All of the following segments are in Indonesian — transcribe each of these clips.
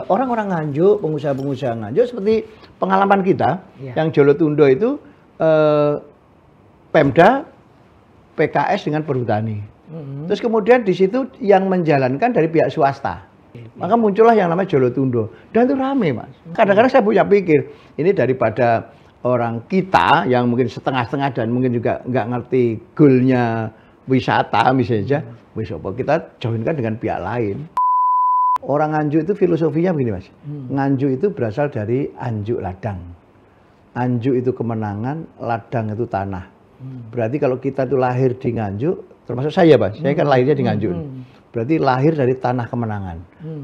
orang-orang Nganjuk, pengusaha-pengusaha Nganjuk seperti pengalaman kita yang Jolotundo itu Pemda, PKS dengan Perhutani. Terus kemudian di situ yang menjalankan dari pihak swasta. Maka muncullah yang namanya Jolotundo. Dan itu rame, Mas. Kadang-kadang saya punya pikir, ini daripada orang kita yang mungkin setengah-setengah dan mungkin juga nggak ngerti goalnya wisata misalnya, kita joinkan dengan pihak lain. Orang Nganjuk itu filosofinya begini, Mas. Nganjuk itu berasal dari anjuk ladang. Anjuk itu kemenangan, ladang itu tanah. Berarti kalau kita itu lahir di Nganjuk, termasuk saya, Mas. Saya kan lahirnya di Nganjuk. Berarti lahir dari tanah kemenangan.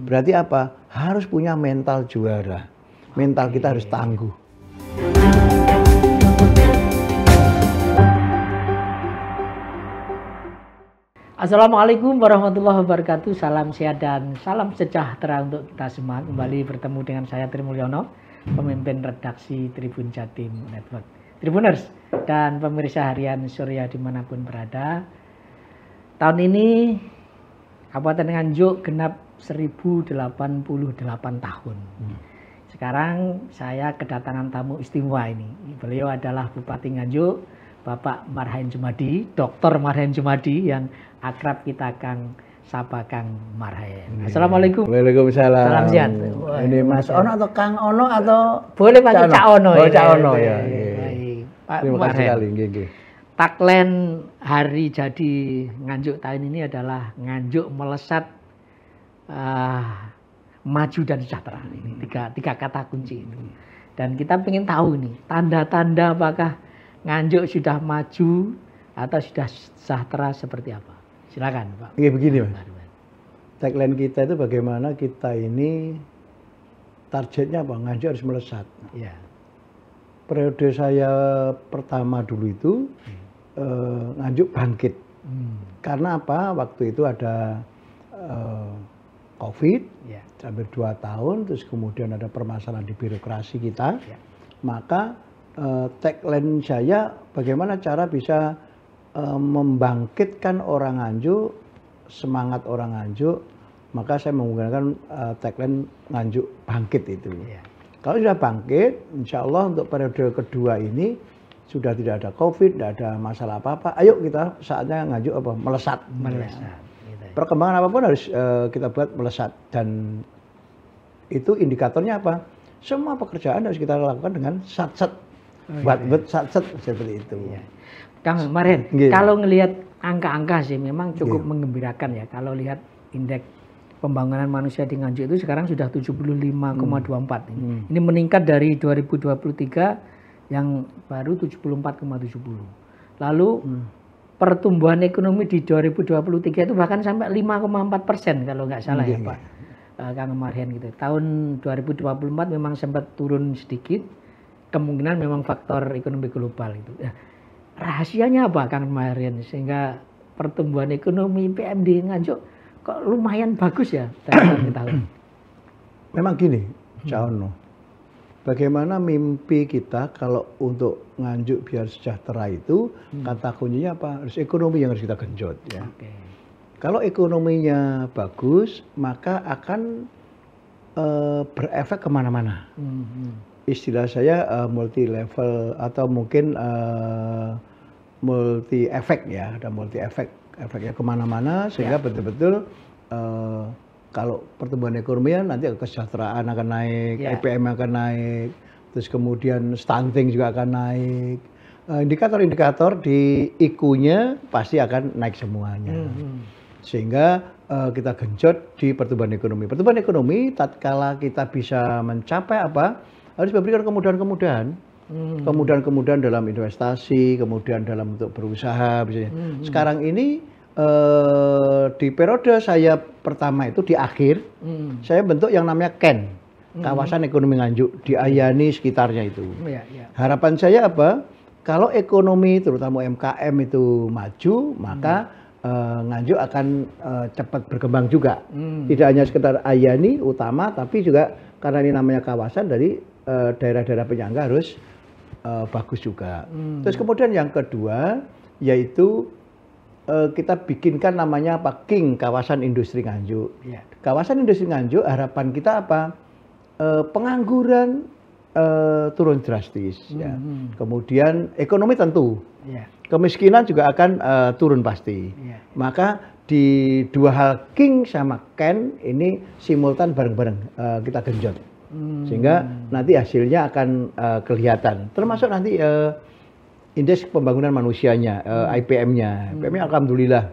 Berarti apa? Harus punya mental juara. Mental kita harus tangguh. Assalamualaikum warahmatullahi wabarakatuh. Salam sehat dan salam sejahtera untuk kita semua. Kembali bertemu dengan saya Tri Mulyono, pemimpin redaksi Tribun Jatim Network. Tribuners dan pemirsa harian Surya dimanapun berada, tahun ini Kabupaten Nganjuk genap 1088 tahun. Sekarang saya kedatangan tamu istimewa ini. Beliau adalah Bupati Nganjuk, Bapak Marhain Jumadi, Dr. Marhain Jumadi yang akrab kita sapa Kang Marhain. Assalamualaikum. Waalaikumsalam. Salam sehat. Ini Mas Ono atau Kang Ono atau boleh pakai Cak Ono. Oh, Cak Ono ya. Pak Terima kasih sekali. Tagline hari jadi Nganjuk tahun ini adalah Nganjuk melesat, maju dan sejahtera. Ini tiga kata kunci itu. Dan kita ingin tahu nih tanda-tanda apakah Nganjuk sudah maju atau sudah sejahtera seperti apa? Silakan, Pak. Oke, begini, Mas. Tagline kita itu bagaimana kita ini targetnya apa? Nganjuk harus melesat. Ya. Periode saya pertama dulu itu Nganjuk bangkit. Karena apa? Waktu itu ada COVID, hampir 2 tahun, terus kemudian ada permasalahan di birokrasi kita. Maka tagline saya bagaimana cara bisa membangkitkan orang Nganjuk, semangat orang Nganjuk, maka saya menggunakan tagline Nganjuk bangkit itu. Kalau sudah bangkit, insya Allah untuk periode kedua ini sudah tidak ada COVID, tidak ada masalah apa-apa. Ayo kita saatnya Nganjuk apa? Melesat. Melesat. Perkembangan apapun harus kita buat melesat. Dan itu indikatornya apa? Semua pekerjaan harus kita lakukan dengan sat-set. Buat sat-set seperti itu. Kang Marhain, kalau ngelihat angka-angka sih memang cukup menggembirakan ya. Kalau lihat indeks pembangunan manusia di Nganjuk itu sekarang sudah 75,24. Ini meningkat dari 2023 yang baru 74,70. Lalu pertumbuhan ekonomi di 2023 itu bahkan sampai 5,4% kalau nggak salah ya Pak Kang Marhain gitu. Tahun 2024 memang sempat turun sedikit, kemungkinan memang faktor ekonomi global itu. Rahasianya apa Kang Marhain sehingga pertumbuhan ekonomi PMD Nganjuk kok lumayan bagus ya tahun ke tahun? Memang gini, Cak Ono. Bagaimana mimpi kita kalau untuk Nganjuk biar sejahtera itu kata kuncinya apa? Harus ekonomi yang harus kita genjot ya. Kalau ekonominya bagus, maka akan berefek kemana-mana. Istilah saya multi level atau mungkin multi efek ya, ada multi efeknya kemana-mana sehingga betul-betul kalau pertumbuhan ekonomi nanti kesejahteraan akan naik, EPM akan naik, terus kemudian stunting juga akan naik. Indikator-indikator di IQ-nya pasti akan naik semuanya. Sehingga kita genjot di pertumbuhan ekonomi. Pertumbuhan ekonomi tatkala kita bisa mencapai apa? Harus memberikan kemudahan-kemudahan. Kemudahan-kemudahan dalam investasi, kemudian dalam untuk berusaha misalnya. Sekarang ini di periode saya pertama itu di akhir, saya bentuk yang namanya KEN, Kawasan Ekonomi Nganjuk, di Ayani sekitarnya itu. Harapan saya apa? Kalau ekonomi terutama UMKM itu maju, maka Nganjuk akan cepat berkembang juga. Tidak hanya sekedar Ayani utama, tapi juga karena ini namanya kawasan dari daerah-daerah penyangga harus bagus juga. Terus kemudian yang kedua yaitu kita bikinkan namanya apa? King, kawasan industri Nganjuk. Ya. Kawasan industri Nganjuk harapan kita apa? Pengangguran turun drastis. Ya. Kemudian ekonomi tentu. Ya. Kemiskinan juga akan turun pasti. Ya. Maka di dua hal King sama Ken ini simultan bareng-bareng kita genjot. Sehingga nanti hasilnya akan kelihatan. Termasuk nanti indeks pembangunan manusianya, IPM-nya. IPM-nya alhamdulillah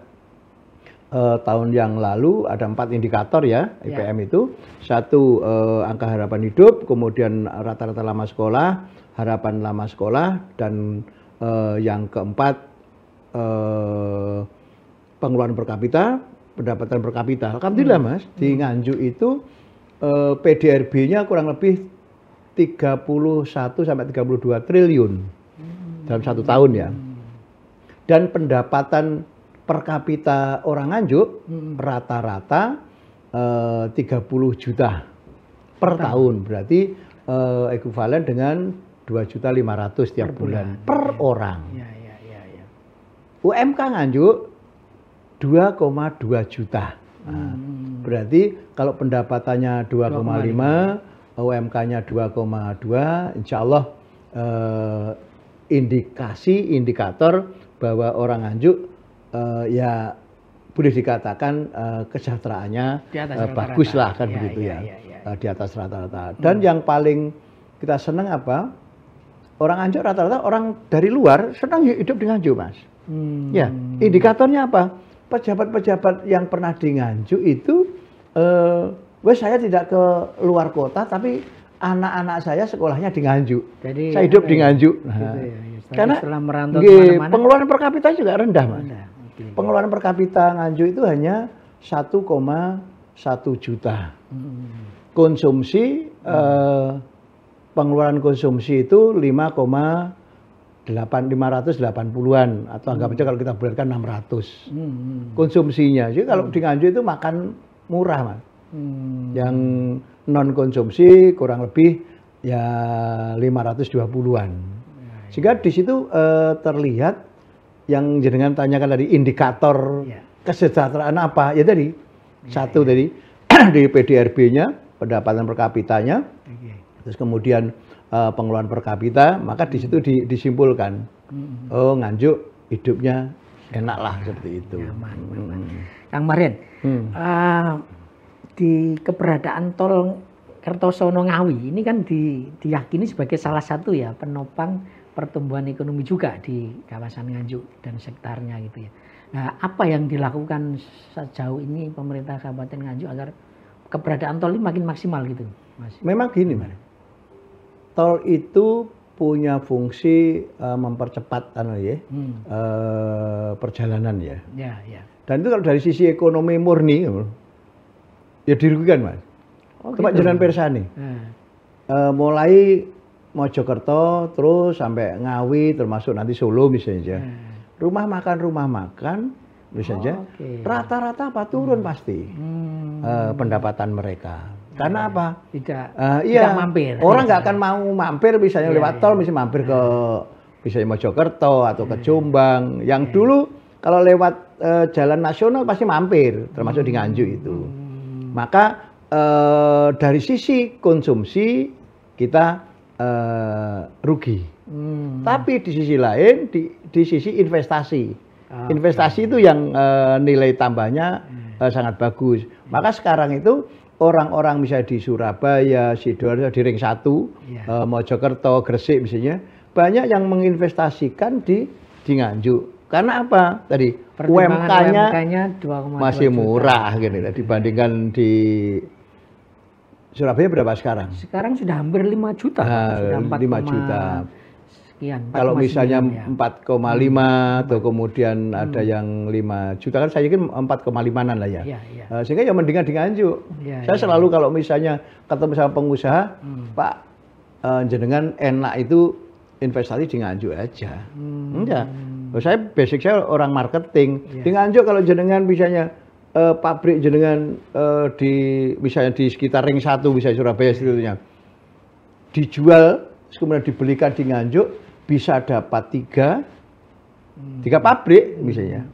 tahun yang lalu ada 4 indikator ya IPM itu. Satu angka harapan hidup, kemudian rata-rata lama sekolah, harapan lama sekolah, dan yang keempat pengeluaran per kapita, pendapatan per kapita. Alhamdulillah Mas, di Nganjuk itu PDRB-nya kurang lebih 31 sampai 32 triliun dalam 1 tahun ya. Dan pendapatan per kapita orang Nganjuk rata-rata 30 juta per tahun. Berarti ekuivalen dengan 2.500.000 tiap bulan per orang. UMK Nganjuk 2,2 juta. Nah, berarti kalau pendapatannya 2,5, UMK-nya 2,2, insya Allah indikator bahwa orang Nganjuk ya boleh dikatakan kesejahteraannya bagus lah kan begitu ya, di atas rata-rata. Dan yang paling kita senang apa? Orang Nganjuk rata-rata orang dari luar senang hidup di Nganjuk Mas. Ya, indikatornya apa? Pejabat-pejabat yang pernah di Nganjuk itu, saya tidak ke luar kota, tapi anak-anak saya sekolahnya di Nganjuk. Jadi, saya hidup di Nganjuk. Nah, gitu ya. Karena pengeluaran per kapita juga rendah, Mas. Pengeluaran per kapita Nganjuk itu hanya 1,1 juta. Konsumsi, pengeluaran konsumsi itu 580-an atau anggap aja kalau kita bulatkan 600 konsumsinya. Jadi kalau di Nganjuk itu makan murah Mas. Yang non konsumsi kurang lebih ya 520-an. Sehingga di situ terlihat yang jenengan tanyakan tadi indikator kesejahteraan apa? Ya tadi satu tadi di PDRB-nya pendapatan per kapitanya, terus kemudian pengeluaran per kapita, maka di situ disimpulkan, oh Nganjuk hidupnya enak lah seperti itu. Kang Marin, di keberadaan tol Kertosono Ngawi ini kan diyakini sebagai salah satu ya penopang pertumbuhan ekonomi juga di kawasan Nganjuk dan sekitarnya gitu ya. Nah, apa yang dilakukan sejauh ini pemerintah Kabupaten Nganjuk agar keberadaan tol ini makin maksimal gitu, Mas? Memang gini, Mas. Tol itu punya fungsi mempercepat perjalanan ya. Dan itu kalau dari sisi ekonomi murni ya dirugikan Mas. Cuma jalan persani. Mulai Mojokerto terus sampai Ngawi termasuk nanti Solo misalnya. Rumah makan misalnya. Rata-rata apa turun pasti pendapatan mereka. Karena apa? Tidak mampir. Orang nggak akan mau mampir misalnya lewat tol, misalnya mampir ke misalnya Mojokerto atau ke Jombang. Yang dulu kalau lewat jalan nasional pasti mampir, termasuk di Nganjuk itu. Maka dari sisi konsumsi kita rugi. Tapi di sisi lain, di sisi investasi. Investasi itu yang nilai tambahnya sangat bagus. Maka sekarang itu orang-orang misalnya di Surabaya, Sidoarjo, di Ring 1, Mojokerto, Gresik misalnya, banyak yang menginvestasikan di Nganjuk. Karena apa? Tadi UMK-nya masih murah gitu, dibandingkan di Surabaya berapa sekarang? Sekarang sudah hampir 5 juta. Sudah 5 juta. Sekian, kalau misalnya 4,5 atau kemudian ada yang 5 juta kan saya yakin 4,5-an lah ya. Sehingga ya mendingan di Nganjuk. Saya selalu kalau misalnya ketemu sama pengusaha, Pak jenengan enak itu investasi di Nganjuk aja. Enggak. Saya basic saya orang marketing. Di Nganjuk kalau jenengan misalnya pabrik jenengan misalnya di sekitar Ring 1 misalnya Surabaya sebetulnya dijual kemudian dibelikan di Nganjuk bisa dapat 3 3 pabrik misalnya.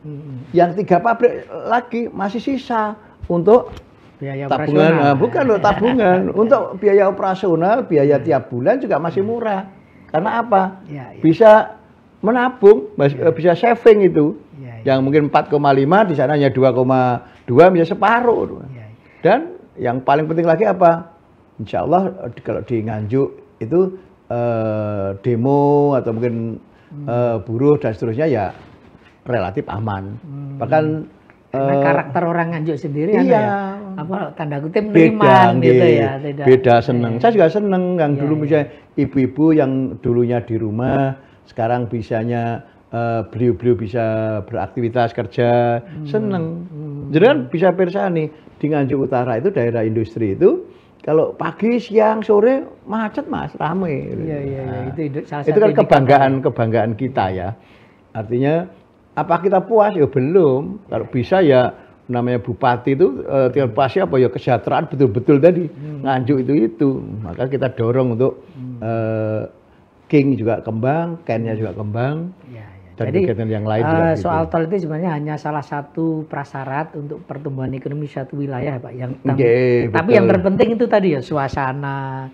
Yang 3 pabrik lagi masih sisa untuk biaya tabungan, operasional. bukan untuk tabungan, untuk biaya operasional, biaya tiap bulan juga masih murah. Karena apa? Bisa menabung, bisa saving itu. Yang mungkin 4,5 di sana hanya 2,2 bisa separuh. Dan yang paling penting lagi apa? Insya Allah kalau di Nganjuk itu demo atau mungkin buruh dan seterusnya ya relatif aman. Bahkan karena karakter orang Nganjuk sendiri iya, apa tanda kutip menerima gitu ya. Beda seneng. Saya juga seneng yang dulu misalnya ibu-ibu yang dulunya di rumah sekarang bisanya beliau-beliau bisa beraktivitas kerja, seneng. Jadi kan bisa persani di Nganjuk Utara itu daerah industri itu kalau pagi, siang, sore macet Mas, rame. Iya. Itu salah satu. Itu kan kebanggaan kita ya. Artinya apa kita puas? Ya belum. Kalau bisa ya namanya bupati itu tiap pasti apa ya kesejahteraan betul-betul tadi Nganjuk itu. Maka kita dorong untuk King juga kembang, Ken-nya juga kembang. Dan jadi kegiatan yang lain juga soal tol itu sebenarnya hanya salah satu prasyarat untuk pertumbuhan ekonomi suatu wilayah Pak. Tapi yang terpenting itu tadi ya suasana,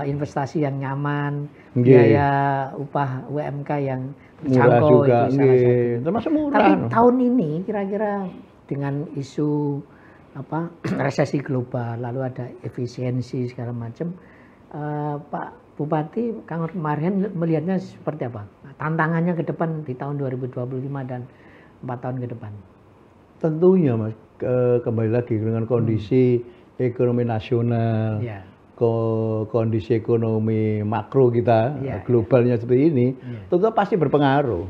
investasi yang nyaman, biaya upah UMK yang terjangkau juga, itu salah satu. Termasuk murah. Tapi tahun ini kira-kira dengan isu apa resesi global, lalu ada efisiensi segala macam, Pak Bupati Kang Marhen melihatnya seperti apa? Tantangannya ke depan di tahun 2025 dan 4 tahun ke depan. Tentunya Mas, kembali lagi dengan kondisi ekonomi nasional, kondisi ekonomi makro kita, globalnya seperti ini, tentu pasti berpengaruh.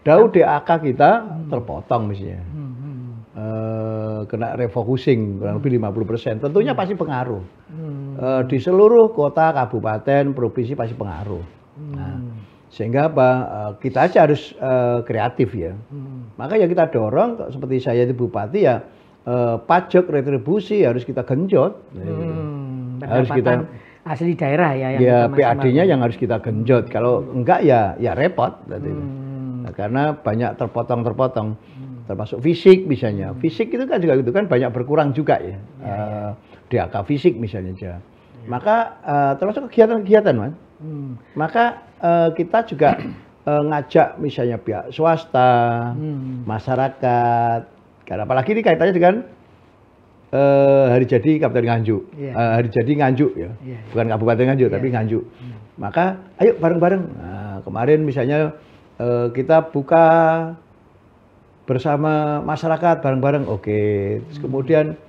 Dau DAK kita terpotong misalnya, kena refocusing kurang lebih 50%, tentunya pasti pengaruh. Di seluruh kota, kabupaten, provinsi pasti pengaruh. Nah, sehingga apa? Kita aja harus kreatif ya. Maka ya kita dorong, seperti saya itu bupati ya, pajak retribusi harus kita genjot. Harus kita asli daerah ya. Ya PAD-nya yang harus kita genjot. Kalau enggak ya repot. Nah, karena banyak terpotong-terpotong. Termasuk fisik misalnya. Fisik itu kan juga gitu kan banyak berkurang juga ya. DAK fisik misalnya aja. Maka termasuk kegiatan-kegiatan Mas. Maka kita juga ngajak misalnya pihak swasta, masyarakat. Karena apalagi ini kaitannya dengan hari jadi Kabupaten Nganjuk. Hari jadi Nganjuk ya. Bukan Kabupaten Nganjuk tapi Nganjuk. Maka ayo bareng-bareng. Nah, kemarin misalnya kita buka bersama masyarakat bareng-bareng. Oke. Terus kemudian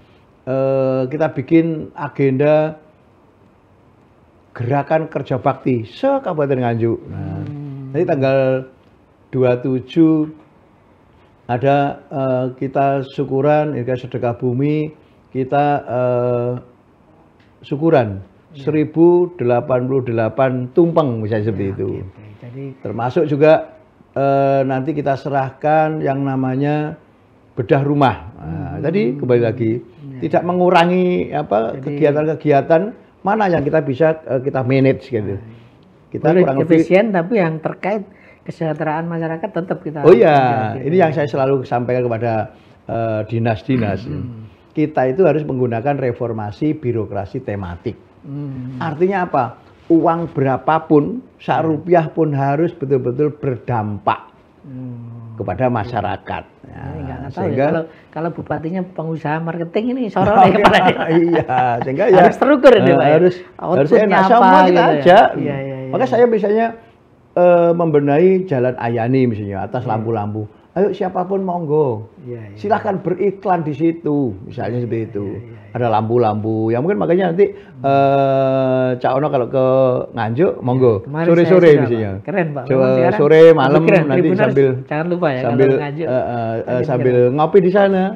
kita bikin agenda gerakan kerja bakti se-Kabupaten Nganjuk. Nah, nanti tanggal 27 ada kita syukuran, sedekah bumi, kita syukuran 1088 tumpeng misalnya seperti itu. Jadi termasuk juga nanti kita serahkan yang namanya bedah rumah. Nah, tadi kembali lagi tidak mengurangi apa kegiatan-kegiatan mana yang kita bisa kita manage gitu. Kita kurang efisien tapi yang terkait kesejahteraan masyarakat tetap kita. Oh iya, ini yang saya selalu sampaikan kepada dinas-dinas. Kita itu harus menggunakan reformasi birokrasi tematik. Artinya apa? Uang berapapun, sak-rupiah pun harus betul-betul berdampak kepada masyarakat. Nah, sehingga ya, kalau bupatinya pengusaha marketing ini sorot ya kepalanya. Iya, sehingga ya harus terukur ya, harus enak semua kita aja. Maka saya misalnya membenahi Jalan Ayani misalnya atas lampu-lampu. Ayo siapapun monggo, silahkan beriklan di situ, misalnya seperti itu. Ada lampu-lampu, yang mungkin makanya nanti Cak Ono kalau ke Nganjuk, monggo sore-sore misalnya. Keren Pak. Sore malam nanti jangan lupa ya sambil ngopi di sana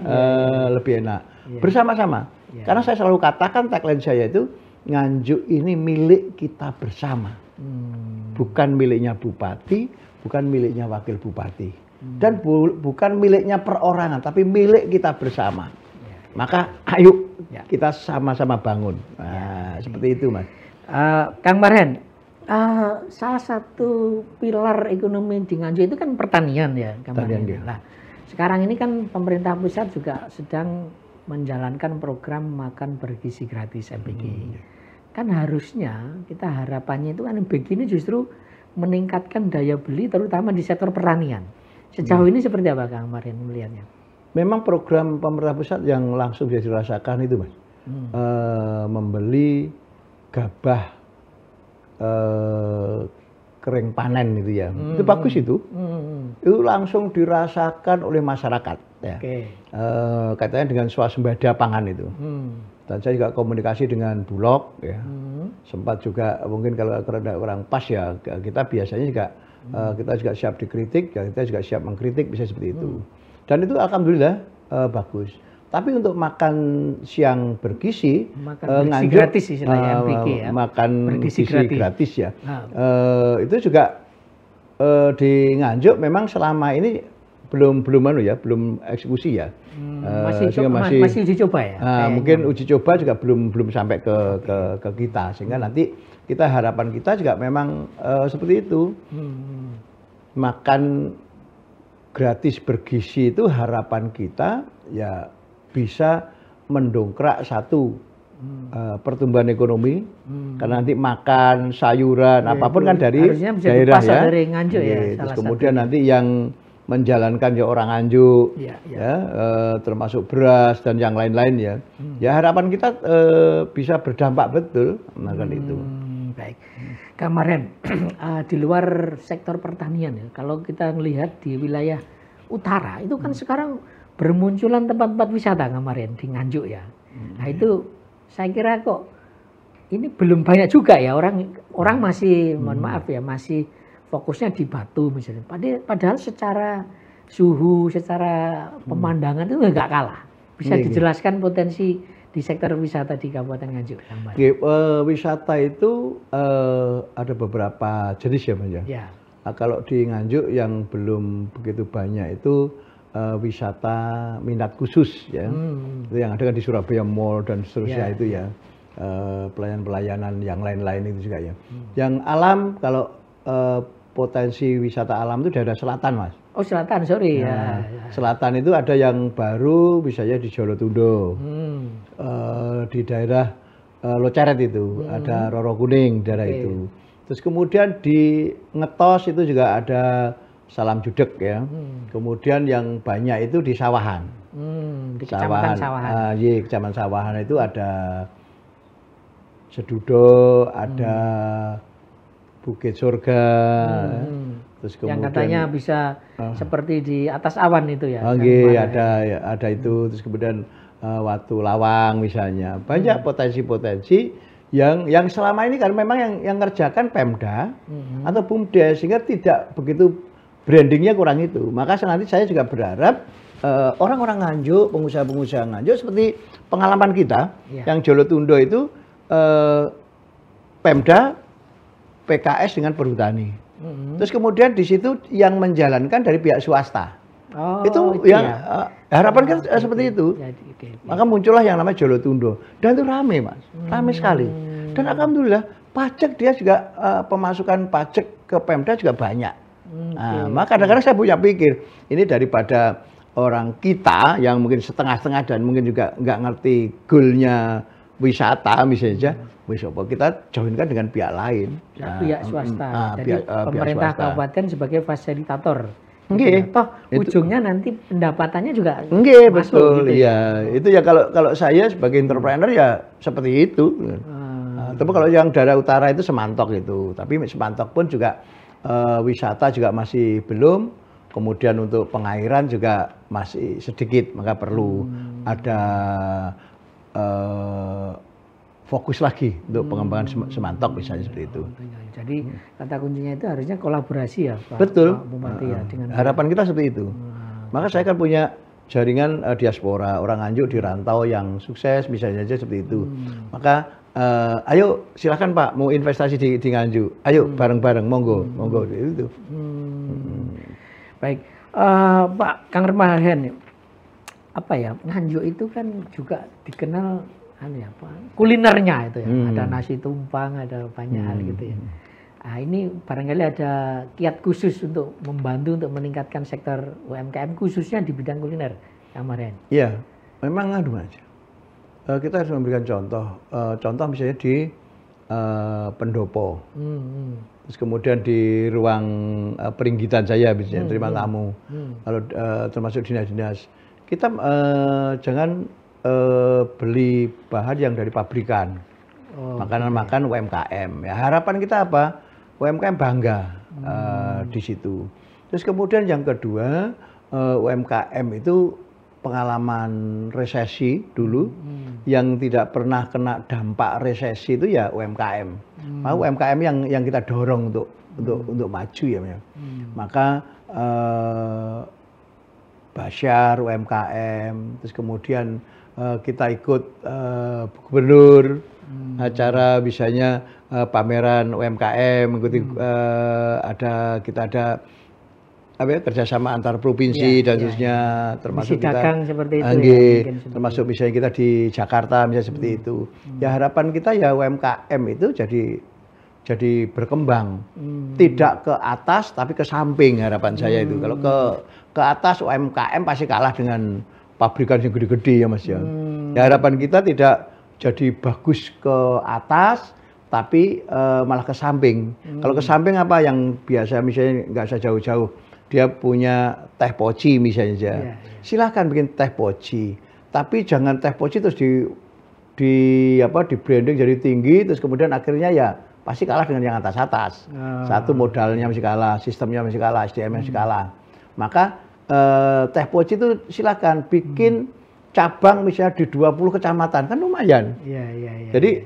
lebih enak. Bersama-sama. Karena saya selalu katakan tagline saya itu Nganjuk ini milik kita bersama, bukan miliknya bupati, bukan miliknya wakil bupati. Dan bukan miliknya perorangan, tapi milik kita bersama. Maka ayo kita sama-sama bangun. Nah, seperti itu Mas. Kang Marhen, Salah satu pilar ekonomi di Nganjuk itu kan pertanian ya, kemarin. Nah, sekarang ini kan pemerintah pusat juga sedang menjalankan program makan bergizi gratis MBG. Kan harusnya kita harapannya itu kan MBG ini justru meningkatkan daya beli terutama di sektor pertanian. Sejauh ini seperti apa Kang Marin melihatnya? Memang program pemerintah pusat yang langsung bisa dirasakan itu Mas, membeli gabah kering panen itu ya, itu bagus itu langsung dirasakan oleh masyarakat ya. Katanya dengan swasembada pangan itu. Dan saya juga komunikasi dengan Bulog ya, sempat juga mungkin kalau kurang pas ya, kita biasanya juga kita juga siap dikritik, ya kita juga siap mengkritik, bisa seperti itu. Dan itu alhamdulillah bagus. Tapi untuk makan siang bergizi, Nganjuk gratis istilahnya MBG ya. Makan bergizi gratis ya. Itu juga di Nganjuk memang selama ini belum eksekusi ya. Masih uji coba ya. Mungkin uji coba juga belum sampai ke kita, sehingga nanti harapan kita juga memang seperti itu. Makan gratis bergizi itu harapan kita ya bisa mendongkrak pertumbuhan ekonomi, karena nanti makan sayuran apapun kan dari daerah ya. Dari Nganjuk ya. Terus kemudian nanti yang menjalankan ya orang Nganjuk, termasuk beras dan yang lain-lain ya. Ya harapan kita bisa berdampak betul, kan itu. Baik, kemarin di luar sektor pertanian ya, kalau kita melihat di wilayah utara itu kan sekarang bermunculan tempat-tempat wisata kemarin di Nganjuk ya. Nah itu saya kira kok ini belum banyak juga ya, orang masih mohon maaf ya, masih fokusnya di Batu misalnya. Padahal secara suhu, secara pemandangan itu nggak kalah. Bisa dijelaskan potensi di sektor wisata di Kabupaten Nganjuk? Wisata itu ada beberapa jenis ya Mas ya. Nah, kalau di Nganjuk yang belum begitu banyak itu wisata minat khusus ya. Itu yang ada kan di Surabaya Mall dan seterusnya itu ya. Pelayanan-pelayanan yang lain-lain itu juga ya. Yang alam kalau potensi wisata alam itu daerah selatan Mas. Oh selatan, sorry ya. Selatan itu ada yang baru, misalnya di Jolotundo, di daerah Loceret itu ada Roro Kuning daerah itu. Terus kemudian di Ngetos itu juga ada Salam Judeg ya. Kemudian yang banyak itu di Sawahan. Di Kecamatan Sawahan. Kecamatan Sawahan itu ada Sedudo, ada Bukit Surga. Terus kemudian, yang katanya bisa seperti di atas awan itu ya. Ada itu. Terus kemudian Watu Lawang misalnya. Banyak potensi-potensi yang selama ini kan memang yang ngerjakan Pemda atau Bumdes, sehingga tidak begitu brandingnya kurang itu. Maka nanti saya juga berharap orang-orang Nganjuk, pengusaha-pengusaha Nganjuk seperti pengalaman kita yang Jolotundo itu Pemda, PKS dengan Perhutani. Terus kemudian di situ yang menjalankan dari pihak swasta. Itu yang harapan kan seperti itu. Maka muncullah yang namanya Jolotundo. Dan itu rame Mas, rame sekali. Dan alhamdulillah pajak dia juga pemasukan pajak ke Pemda juga banyak. Maka kadang-kadang saya punya pikir ini daripada orang kita yang mungkin setengah-setengah dan mungkin juga nggak ngerti goalnya wisata misalnya, kita joinkan dengan pihak lain. Pihak swasta. Jadi pemerintah swasta. kabupaten sebagai fasilitator. Toh ujungnya nanti pendapatannya juga betul. Gitu. Iya, itu ya kalau saya sebagai entrepreneur ya seperti itu. Tapi kalau yang daerah utara itu Semantok itu. Tapi Semantok pun juga wisata juga masih belum. Kemudian untuk pengairan juga masih sedikit, maka perlu ada fokus lagi untuk pengembangan Semantok misalnya seperti itu. Jadi kata kuncinya itu harusnya kolaborasi ya Pak. Betul. Pak Bupati ya, dengan harapan kita seperti itu. Maka saya kan punya jaringan diaspora, orang Nganjuk di rantau yang sukses misalnya aja seperti itu. Maka ayo silakan Pak mau investasi di Nganjuk. Ayo bareng-bareng monggo itu. Baik. Pak Kang Remahen, apa ya, Nganjuk itu kan juga dikenal kulinernya itu ya. Ada nasi tumpang, ada banyak hal gitu ya. Nah, ini barangkali ada kiat khusus untuk membantu untuk meningkatkan sektor UMKM khususnya di bidang kuliner, Kang Marian. Iya, memang Mas. Kita harus memberikan contoh. Contoh misalnya di pendopo. Terus kemudian di ruang peringgitan saya misalnya terima tamu. Kalau termasuk dinas-dinas. Kita jangan beli bahan yang dari pabrikan. Makanan-makanan UMKM. Ya, harapan kita apa? UMKM bangga di situ. Terus kemudian yang kedua, UMKM itu pengalaman resesi dulu, yang tidak pernah kena dampak resesi itu ya UMKM. Maka UMKM yang kita dorong untuk maju ya. Maka Basyar UMKM, terus kemudian kita ikut gubernur, acara misalnya pameran UMKM, mengikuti kita ada kerjasama antar provinsi dan seterusnya, termasuk kita seperti itu termasuk misalnya kita di Jakarta misalnya seperti itu. Ya harapan kita ya UMKM itu jadi berkembang, tidak ke atas tapi ke samping harapan saya itu. Kalau ke atas UMKM pasti kalah dengan pabrikan yang gede-gede ya Mas ya. Ya harapan kita tidak jadi bagus ke atas, tapi malah ke samping. Kalau ke samping apa yang biasa misalnya nggak usah jauh-jauh, dia punya teh poci misalnya, silahkan bikin teh poci. Tapi jangan teh poci terus di branding jadi tinggi, terus kemudian akhirnya ya pasti kalah dengan yang atas-atas. Satu modalnya masih kalah, sistemnya masih kalah, SDM masih kalah. Maka teh poci itu silahkan bikin cabang misalnya di 20 kecamatan, kan lumayan. Jadi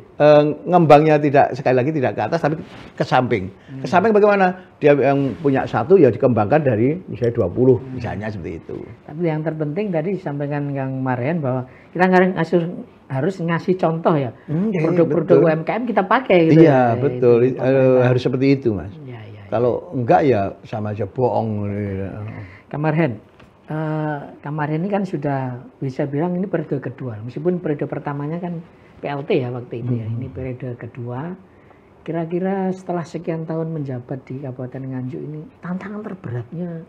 ngembangnya sekali lagi tidak ke atas tapi ke samping. Ke samping bagaimana? Dia yang punya satu ya dikembangkan dari misalnya 20 misalnya seperti itu. Tapi yang terpenting tadi disampaikan Kang Marian bahwa kita harus ngasih contoh ya. Produk-produk UMKM kita pakai gitu. Iya, betul. Harus seperti itu, Mas. Kalau enggak ya sama aja bohong. Kang Marian, Marian ini kan sudah bisa bilang ini periode kedua, meskipun periode pertamanya kan PLT ya waktu itu ya, ini periode kedua. Kira-kira setelah sekian tahun menjabat di Kabupaten Nganjuk ini, tantangan terberatnya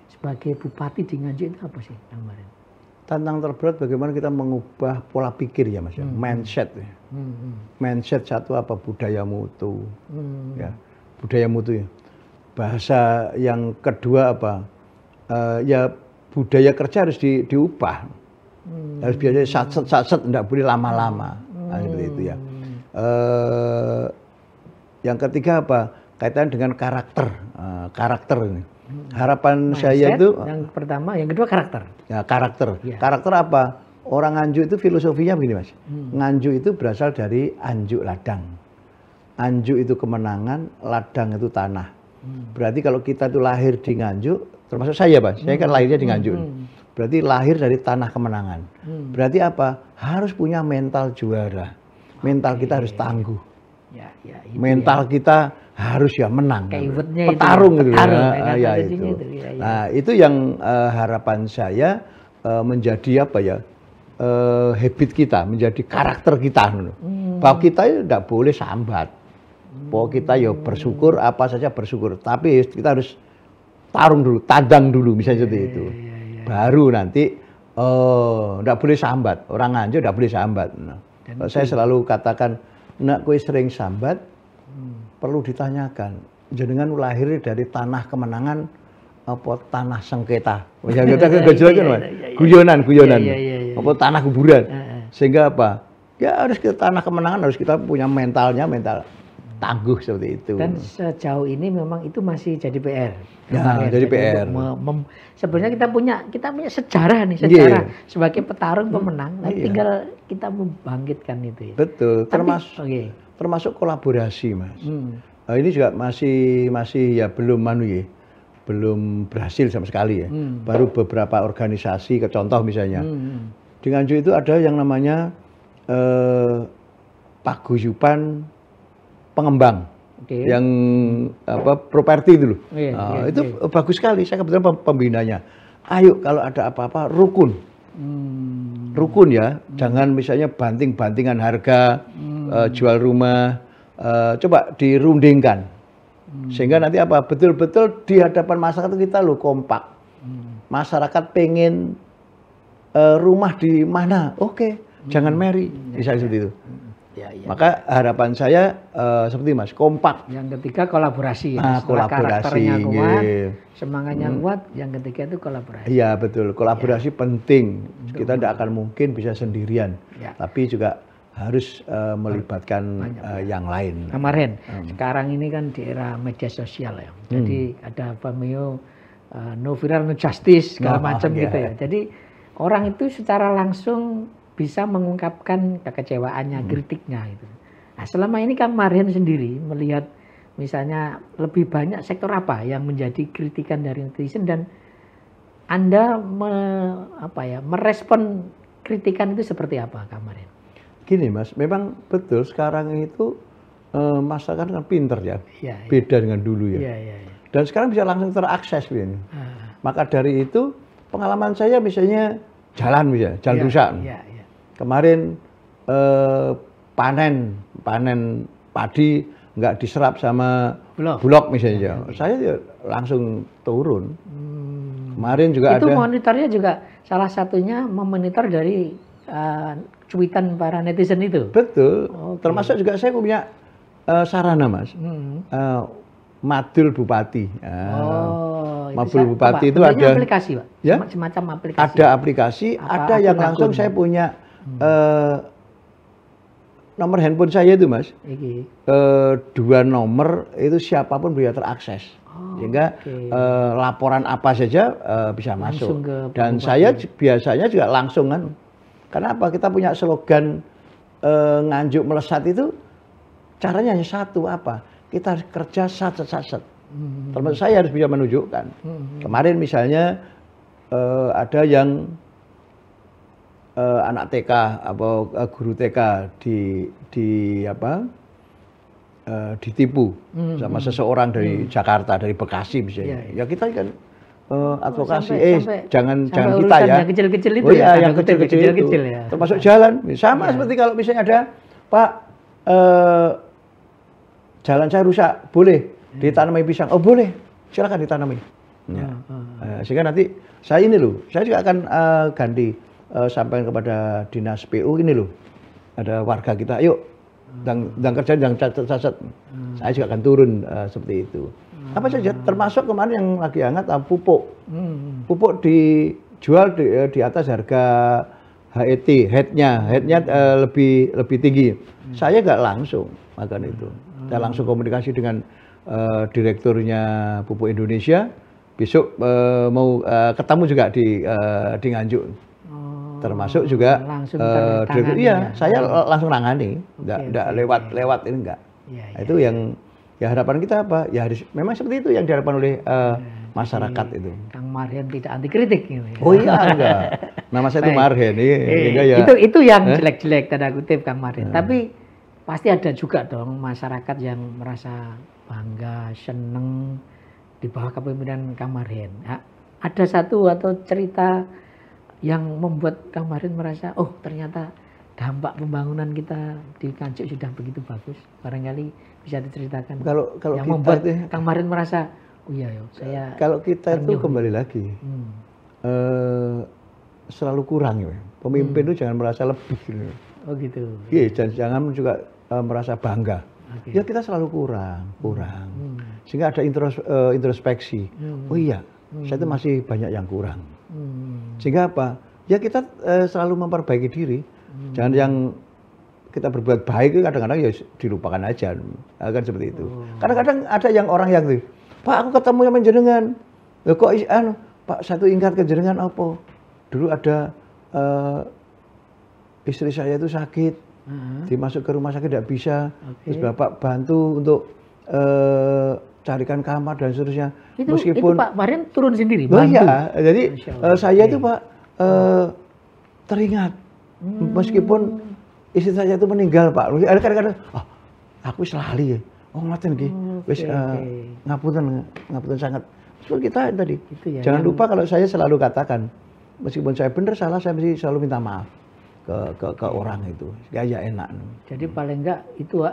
sebagai bupati di Nganjuk itu apa sih, Kang Marian? Tantangan terberat bagaimana kita mengubah pola pikir ya Mas, mindset. Mindset satu apa? Budaya mutu, ya budaya mutu ya. Bahasa yang kedua apa? Ya budaya kerja harus diubah, harus biasanya satset, tidak boleh lama-lama, seperti itu ya. Yang ketiga apa? Kaitan dengan karakter, karakter ini. Harapan mindset, saya itu yang pertama, yang kedua karakter. Ya karakter, karakter apa? Orang Nganjuk itu filosofinya begini Mas. Nganjuk itu berasal dari anjuk ladang. Anjuk itu kemenangan, ladang itu tanah. Berarti kalau kita itu lahir di Nganjuk, termasuk saya Pak, saya kan lahirnya di Nganjuk. Berarti lahir dari tanah kemenangan. Berarti apa? Harus punya mental juara. Mental kita harus tangguh. Mental kita harus ya menang. Petarung gitu. Nah, itu yang harapan saya menjadi apa ya? Habit kita, menjadi karakter kita. Bahwa kita itu tidak boleh sambat. Bahwa kita ya bersyukur, apa saja bersyukur. Tapi kita harus tarung dulu, tadang dulu, misalnya seperti itu. Baru nanti, tidak boleh sambat. Orang Nganjuk tidak boleh sambat. Nah, saya selalu katakan, nak kue sering sambat, perlu ditanyakan. Jenengan lahir dari tanah kemenangan, apa tanah sengketa? Guyonan. Apa tanah kuburan? Sehingga apa? Ya harus ke tanah kemenangan, harus kita punya mental tangguh seperti itu. Dan sejauh ini memang itu masih jadi PR. Ya, jadi PR. Sebenarnya kita punya sejarah nih, sebagai petarung pemenang. Tinggal kita membangkitkan itu. Ya. Betul. Termasuk kolaborasi, Mas. Ini juga masih ya belum berhasil sama sekali ya. Baru beberapa organisasi, contoh misalnya. Di Nganjuk itu ada yang namanya paguyuban pengembang, yang properti itu loh. Itu bagus sekali. Saya kebetulan pembinanya. Ayo kalau ada apa-apa rukun, rukun ya. Jangan misalnya banting-bantingan harga, jual rumah. Coba dirundingkan. Sehingga nanti apa? Betul-betul di hadapan masyarakat kita loh kompak. Masyarakat pengen rumah di mana? Oke, jangan Mary. Bisa seperti itu. Maka harapan saya seperti Mas, kompak. Yang ketiga kolaborasi. Kolaborasi. Karakternya kuat, semangatnya kuat. Yang ketiga itu kolaborasi. Iya betul, kolaborasi penting. Kita tidak akan mungkin bisa sendirian. Tapi juga harus melibatkan yang lain. Kemarin, sekarang ini kan di era media sosial ya. Jadi ada Vimeo, no viral, no justice, segala macam gitu ya. Jadi orang itu secara langsung bisa mengungkapkan kekecewaannya, kritiknya gitu. Nah, selama ini Kang Marhen sendiri melihat misalnya lebih banyak sektor apa yang menjadi kritikan dari netizen dan Anda merespon kritikan itu seperti apa, Kang Marhen? Gini Mas, memang betul sekarang itu masyarakat kan pinter ya, beda dengan dulu ya. Dan sekarang bisa langsung terakses ini. Maka dari itu pengalaman saya misalnya jalan rusak. Kemarin panen padi nggak diserap sama bulog misalnya, saya langsung turun. Kemarin juga itu ada. monitornya juga salah satunya memonitor dari cuitan para netizen itu. Betul. Termasuk juga saya punya sarana Mas. Madul Bupati. Madul Bupati itu ada aplikasi, Pak. Ya? Semacam aplikasi. Ada aplikasi, ada yang langsung saya punya nomor handphone saya itu Mas. Dua nomor itu siapapun bisa terakses. Sehingga laporan apa saja bisa langsung masuk. Dan saya biasanya juga langsung kan. Kenapa? Kita punya slogan Nganjuk Melesat itu caranya hanya satu apa? Kita kerja sat-sat. Termasuk saya harus bisa menunjukkan. Kemarin misalnya ada yang anak TK atau guru TK ditipu sama seseorang dari Jakarta, dari Bekasi misalnya. Ya kita kan advokasi, jangan kita ya. Yang kecil-kecil itu yang kecil-kecil ya. Termasuk jalan, sama seperti kalau misalnya ada Pak, jalan saya rusak, boleh ditanami pisang? Oh boleh, silakan ditanami. Sehingga nanti saya juga akan ganti sampaikan kepada dinas PU ini loh, ada warga kita, yuk, dan kerjaan yang cacat. Saya juga akan turun seperti itu. Apa saja, termasuk kemarin yang lagi hangat pupuk. Pupuk dijual di atas harga HET, headnya lebih tinggi. Saya nggak langsung makan itu. Saya langsung komunikasi dengan direkturnya Pupuk Indonesia. Besok mau ketemu juga di Nganjuk. Termasuk juga direktur. Iya, saya langsung nangani, nggak lewat ini enggak. Itu yang ya harapan kita apa? Ya harus memang seperti itu yang diharapkan oleh masyarakat itu. Kang Marhen tidak anti kritik gitu. Oh iya enggak. Nama saya itu Marhen. Itu yang jelek-jelek tanda kutip Kang Marhen. Tapi pasti ada juga dong masyarakat yang merasa bangga, seneng di bawah kepemimpinan Kang Marhen. Ada satu atau cerita yang membuat Kang Marhen merasa, oh ternyata dampak pembangunan kita di Nganjuk sudah begitu bagus. Barangkali bisa diceritakan. Kalau yang kita membuat Kang Marhen merasa, oh iya saya. Kalau kita itu kembali lagi, selalu kurang ya. Pemimpin itu jangan merasa lebih. Gitu. Oh gitu. Iya, jangan juga merasa bangga. Ya kita selalu kurang. Sehingga ada introspeksi. Oh iya, saya itu masih banyak yang kurang. Sehingga apa? Ya kita selalu memperbaiki diri. Jangan yang kita berbuat baik itu kadang-kadang ya dilupakan aja. Kan seperti itu. Kadang-kadang ada yang orang yang tuh, Pak aku ketemu sama jenengan. Kok Pak satu ingat ke jenengan apa? Dulu ada istri saya itu sakit. Dimasuk ke rumah sakit tidak bisa. Terus Bapak bantu untuk carikan kamar dan seterusnya. Meskipun itu Pak Marhen turun sendiri. Oh iya, jadi saya itu Pak teringat meskipun istri saya itu meninggal Pak. Kadang-kadang aku selalu ya. Oh ngaten nggih. Wis ngapunten sangat. Seperti kita tadi. Ya, jangan lupa kalau saya selalu katakan meskipun saya benar salah saya mesti selalu minta maaf ke orang itu. Ya enak. Jadi paling enggak itu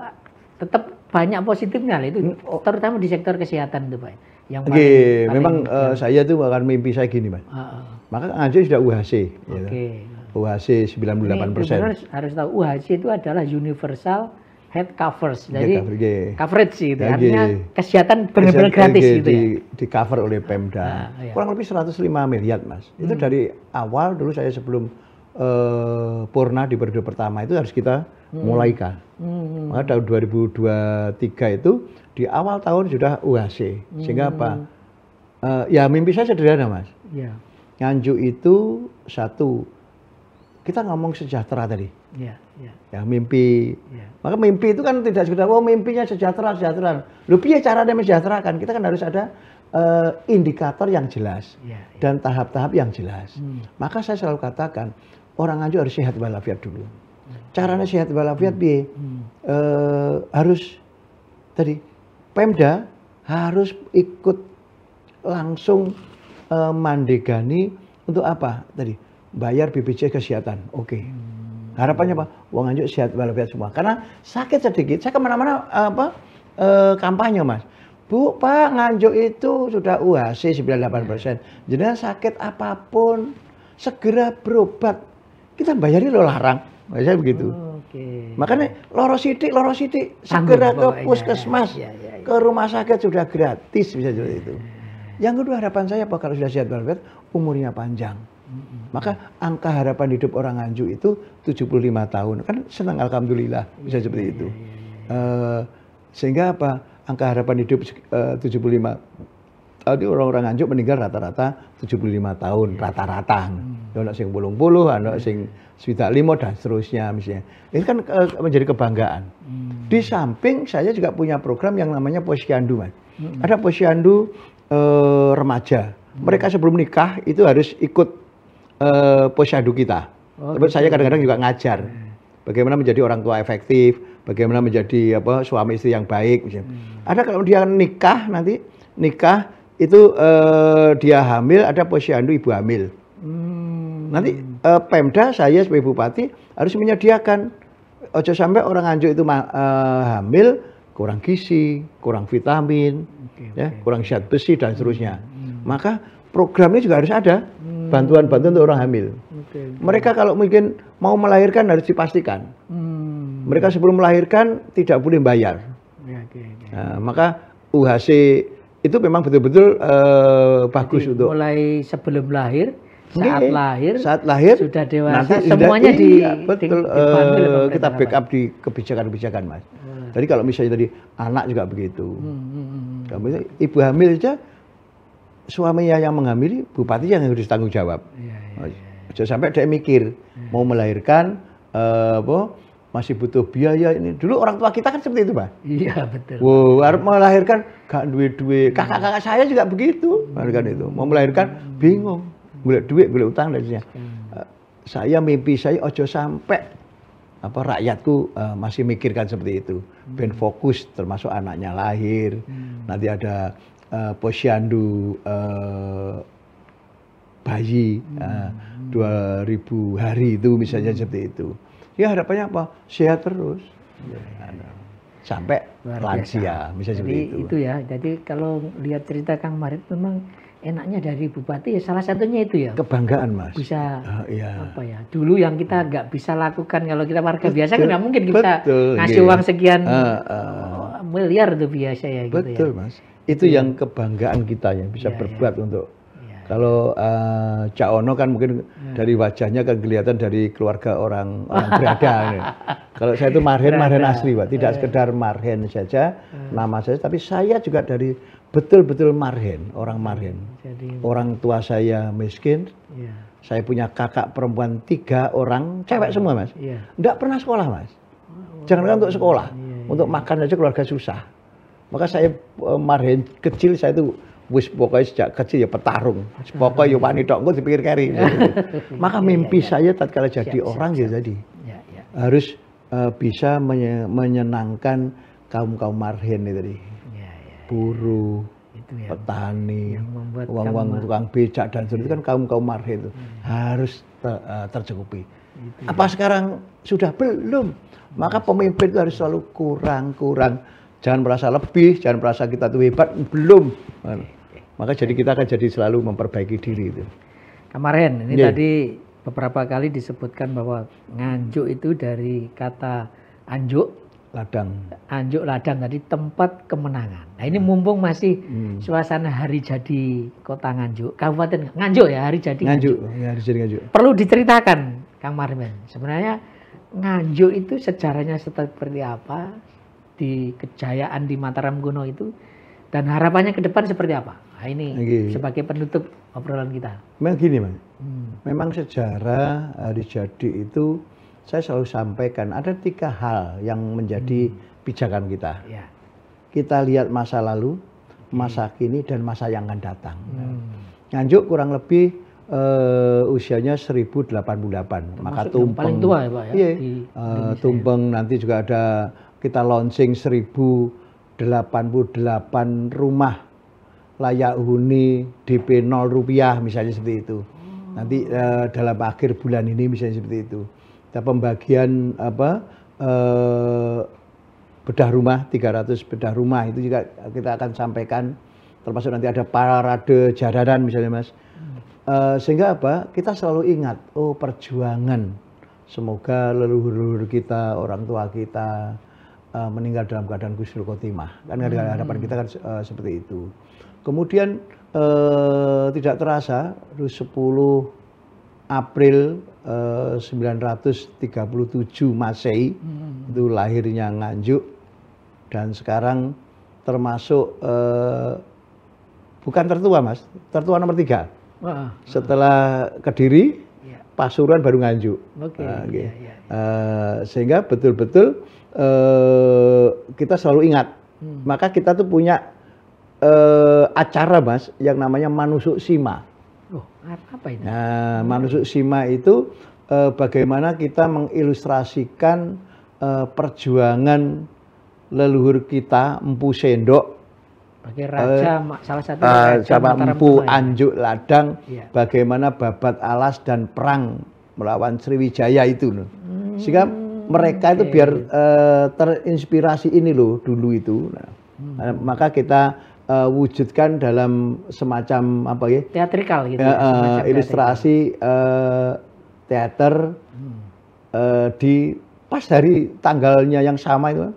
tetap banyak positifnya lah itu, terutama di sektor kesehatan itu Pak. Yang memang saya tuh akan mimpi saya gini Mas. Maka Nganjuk sudah UHC. UHC 98%. Harus tahu UHC itu adalah Universal Health Coverage. Jadi coverage gitu. Artinya kesehatan benar-benar gratis gitu ya. Di cover oleh Pemda. Kurang lebih 105 miliar Mas. Itu dari awal dulu saya sebelum Purna di periode pertama itu harus kita mulaikan. Maka tahun 2023 itu di awal tahun sudah UHC. Sehingga apa? Ya mimpi saya sederhana Mas. Nganjuk itu satu, kita ngomong sejahtera tadi. Ya mimpi. Maka mimpi itu kan tidak sekedar mimpinya sejahtera. Loh piye caranya mensejahterakan? Kita kan harus ada indikator yang jelas dan tahap-tahap yang jelas. Maka saya selalu katakan orang Nganjuk harus sehat walafiat dulu. Caranya sehat walafiat piye? Harus tadi Pemda harus ikut langsung mandegani untuk apa tadi? Bayar BPJS kesehatan. Oke. Harapannya apa? Wong Nganjuk sehat walafiat semua. Karena sakit sedikit, saya kemana-mana kampanye Mas. Bu, Pak, Nganjuk itu sudah UHC 98%. Jadi sakit apapun segera berobat. Kita bayari lo larang. Saya begitu. Makanya loro sidik segera ke puskesmas, ke rumah sakit sudah gratis bisa seperti itu. Yang kedua harapan saya apa kalau sudah sehat walafiat umurnya panjang. Maka angka harapan hidup orang Nganjuk itu 75 tahun. Kan senang alhamdulillah bisa seperti itu. Sehingga apa? Angka harapan hidup 75 tahun orang-orang Nganjuk meninggal rata-rata 75 tahun rata-rata. Ada sing 80, ada sing 75 dan seterusnya misalnya. Ini kan menjadi kebanggaan. Di samping saya juga punya program yang namanya Posyandu Mas. Ada Posyandu remaja. Mereka sebelum nikah itu harus ikut Posyandu kita. Saya kadang-kadang juga ngajar bagaimana menjadi orang tua efektif, bagaimana menjadi suami istri yang baik misalnya. Ada kalau dia nikah itu dia hamil, ada Posyandu ibu hamil. Nanti Pemda saya sebagai bupati harus menyediakan ojo sampai orang Nganjuk itu hamil kurang gizi, kurang vitamin, kurang zat besi dan seterusnya. Maka program ini juga harus ada bantuan-bantuan untuk orang hamil. Mereka kalau mungkin mau melahirkan harus dipastikan. Mereka sebelum melahirkan tidak boleh bayar. Nah, maka UHC itu memang betul-betul bagus. Jadi, untuk mulai sebelum lahir, saat lahir sudah dewasa, nanti semuanya betul kita backup di kebijakan-kebijakan Mas. Jadi kalau misalnya tadi anak juga begitu. Ibu hamil saja suaminya yang menghamili, bupati yang harus tanggung jawab. Jangan sampai dia mikir mau melahirkan masih butuh biaya ini. Dulu orang tua kita kan seperti itu, Pak. Iya, betul. Harus melahirkan gak duit-duit. Kakak-kakak saya juga begitu. Melahirkan itu. Mau melahirkan bingung. Golek duit, golek utang dan sebagainya. Saya mimpi saya ojo sampai rakyatku masih mikirkan seperti itu. Ben fokus termasuk anaknya lahir. Nanti ada Posyandu bayi 2000 hari itu misalnya seperti itu. Ya harapannya apa? Sehat terus. Sampai lansia, bisa seperti itu. Itu ya. Jadi kalau lihat cerita Kang Marit memang enaknya dari bupati ya salah satunya itu ya. Kebanggaan Mas. Bisa dulu yang kita nggak bisa lakukan kalau kita warga biasa kan nggak mungkin bisa ngasih uang sekian miliar itu biasa ya. Betul Mas. Itu yang kebanggaan kita yang bisa berbuat untuk. Kalau Cak Ono kan mungkin dari wajahnya kan kelihatan dari keluarga orang berada. Kalau saya itu marhen asli, Pak. Tidak sekedar marhen saja, nama saya, tapi saya juga dari betul-betul marhen, orang marhen. Jadi, orang tua saya miskin, saya punya kakak perempuan 3 orang, cewek semua Mas. Enggak pernah sekolah Mas. Jangankan untuk sekolah, untuk makan aja keluarga susah. Maka saya marhen kecil saya itu wis pokoknya sejak kecil ya petarung. Pokoknya ya wani tok engko dipikir keri. Maka mimpi saya tatkala jadi orang ya jadi. Harus bisa menyenangkan kaum-kaum marhen itu tadi. Buruh, petani, uang tukang becak dan sebagainya itu kan kaum-kaum marhen itu harus tercukupi. Apa sekarang sudah belum? Maka pemimpin itu harus selalu kurang. Jangan merasa lebih, jangan merasa kita tuh hebat, belum. Maka jadi kita akan jadi selalu memperbaiki diri itu. Kemarin ini tadi beberapa kali disebutkan bahwa nganjuk itu dari kata anjuk ladang tadi, tempat kemenangan. Nah ini mumpung masih suasana hari jadi Kota Nganjuk, Kabupaten Nganjuk ya, hari jadi Nganjuk. Ya, hari jadi Nganjuk. Perlu diceritakan Kang Marhen, sebenarnya Nganjuk itu sejarahnya seperti apa, di kejayaan di Mataram kuno itu, dan harapannya ke depan seperti apa? Nah, ini sebagai penutup obrolan kita. Memang gini, Mas. Memang sejarah hari jadi itu saya selalu sampaikan ada 3 hal yang menjadi pijakan kita. Ya. Kita lihat masa lalu, masa kini, dan masa yang akan datang. Nganjuk kurang lebih usianya 1088. Maka tumpeng paling tua ya Pak ya. Iya. Tumpeng nanti juga ada kita launching 1088 rumah layak huni DP 0 rupiah misalnya seperti itu. Nanti dalam akhir bulan ini misalnya seperti itu. Pembagian bedah rumah, 300 bedah rumah itu juga kita akan sampaikan, termasuk nanti ada parade jaranan misalnya Mas. Sehingga kita selalu ingat, perjuangan, semoga leluhur kita, orang tua kita meninggal dalam keadaan husnul khotimah. Kan harapan kita kan seperti itu. Kemudian tidak terasa 10 April 937 Masehi itu lahirnya Nganjuk, dan sekarang termasuk bukan tertua Mas, tertua nomor 3 setelah Kediri, Pasuruan baru Nganjuk. Sehingga betul-betul kita selalu ingat. Maka kita tuh punya acara Mas yang namanya Manusuk Sima. Apa itu? Nah, Manusuk Sima itu bagaimana kita mengilustrasikan perjuangan leluhur kita, Empu Sendok, sebagai raja, salah satu raja sama Empu Anjuk Ladang, bagaimana babat alas dan perang melawan Sriwijaya itu. Sehingga mereka itu biar terinspirasi ini loh dulu itu. Maka kita wujudkan dalam semacam teatrikal gitu ilustrasi teater di pas hari tanggalnya yang sama itu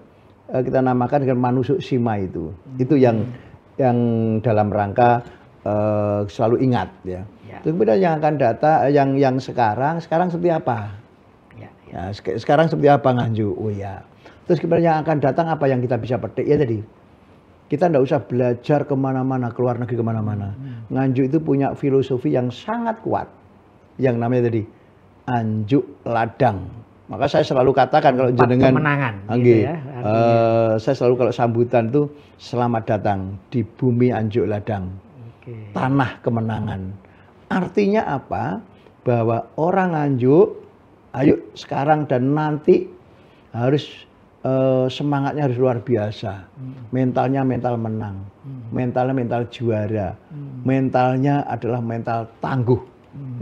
kita namakan dengan Manusuk Sima itu yang dalam rangka selalu ingat ya. Terus kemudian yang akan datang yang sekarang seperti apa ya, sekarang seperti apa Nganjuk. Terus kemudian yang akan datang apa yang kita bisa petik ya tadi. Kita tidak usah belajar kemana-mana, keluar negeri kemana-mana. Nganjuk itu punya filosofi yang sangat kuat. Yang namanya tadi, Anjuk Ladang. Maka saya selalu katakan kalau jenengan kemenangan, gitu ya, saya selalu kalau sambutan tuh selamat datang di bumi Anjuk Ladang. Tanah kemenangan. Artinya apa? Bahwa orang Nganjuk, ayo sekarang dan nanti harus semangatnya harus luar biasa, mentalnya mental menang, mentalnya mental juara, mentalnya adalah mental tangguh.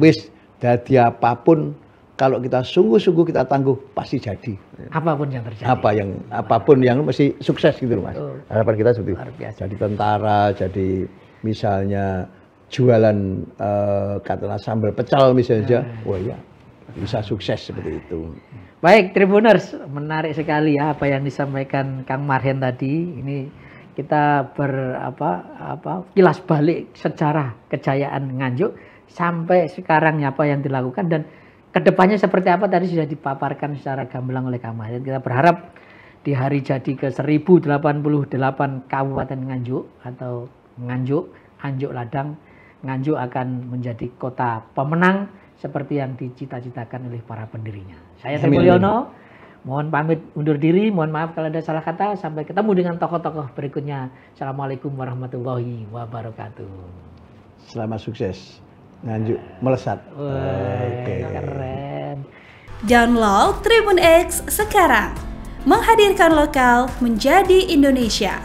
Wis, dadi apapun kalau kita sungguh-sungguh kita tangguh pasti jadi. Apapun yang terjadi. Apapun yang mesti sukses gitu Mas. Harapan kita seperti itu. Jadi tentara, jadi misalnya jualan katakanlah sambal pecel misalnya, bisa sukses seperti itu. Baik, Tribuners, menarik sekali ya apa yang disampaikan Kang Marhen tadi. Ini kita kilas balik sejarah kejayaan Nganjuk sampai sekarang apa yang dilakukan dan kedepannya seperti apa tadi sudah dipaparkan secara gamblang oleh Kang Marhen. Kita berharap di hari jadi ke 1088 Kabupaten Nganjuk atau Nganjuk, Anjuk Ladang, Nganjuk akan menjadi kota pemenang seperti yang dicita-citakan oleh para pendirinya. Saya Tri Mulyono, mohon pamit undur diri, mohon maaf kalau ada salah kata. Sampai ketemu dengan tokoh-tokoh berikutnya. Assalamualaikum warahmatullahi wabarakatuh. Selamat sukses, Nganjuk melesat. Keren. Download Tribun X sekarang, menghadirkan lokal menjadi Indonesia.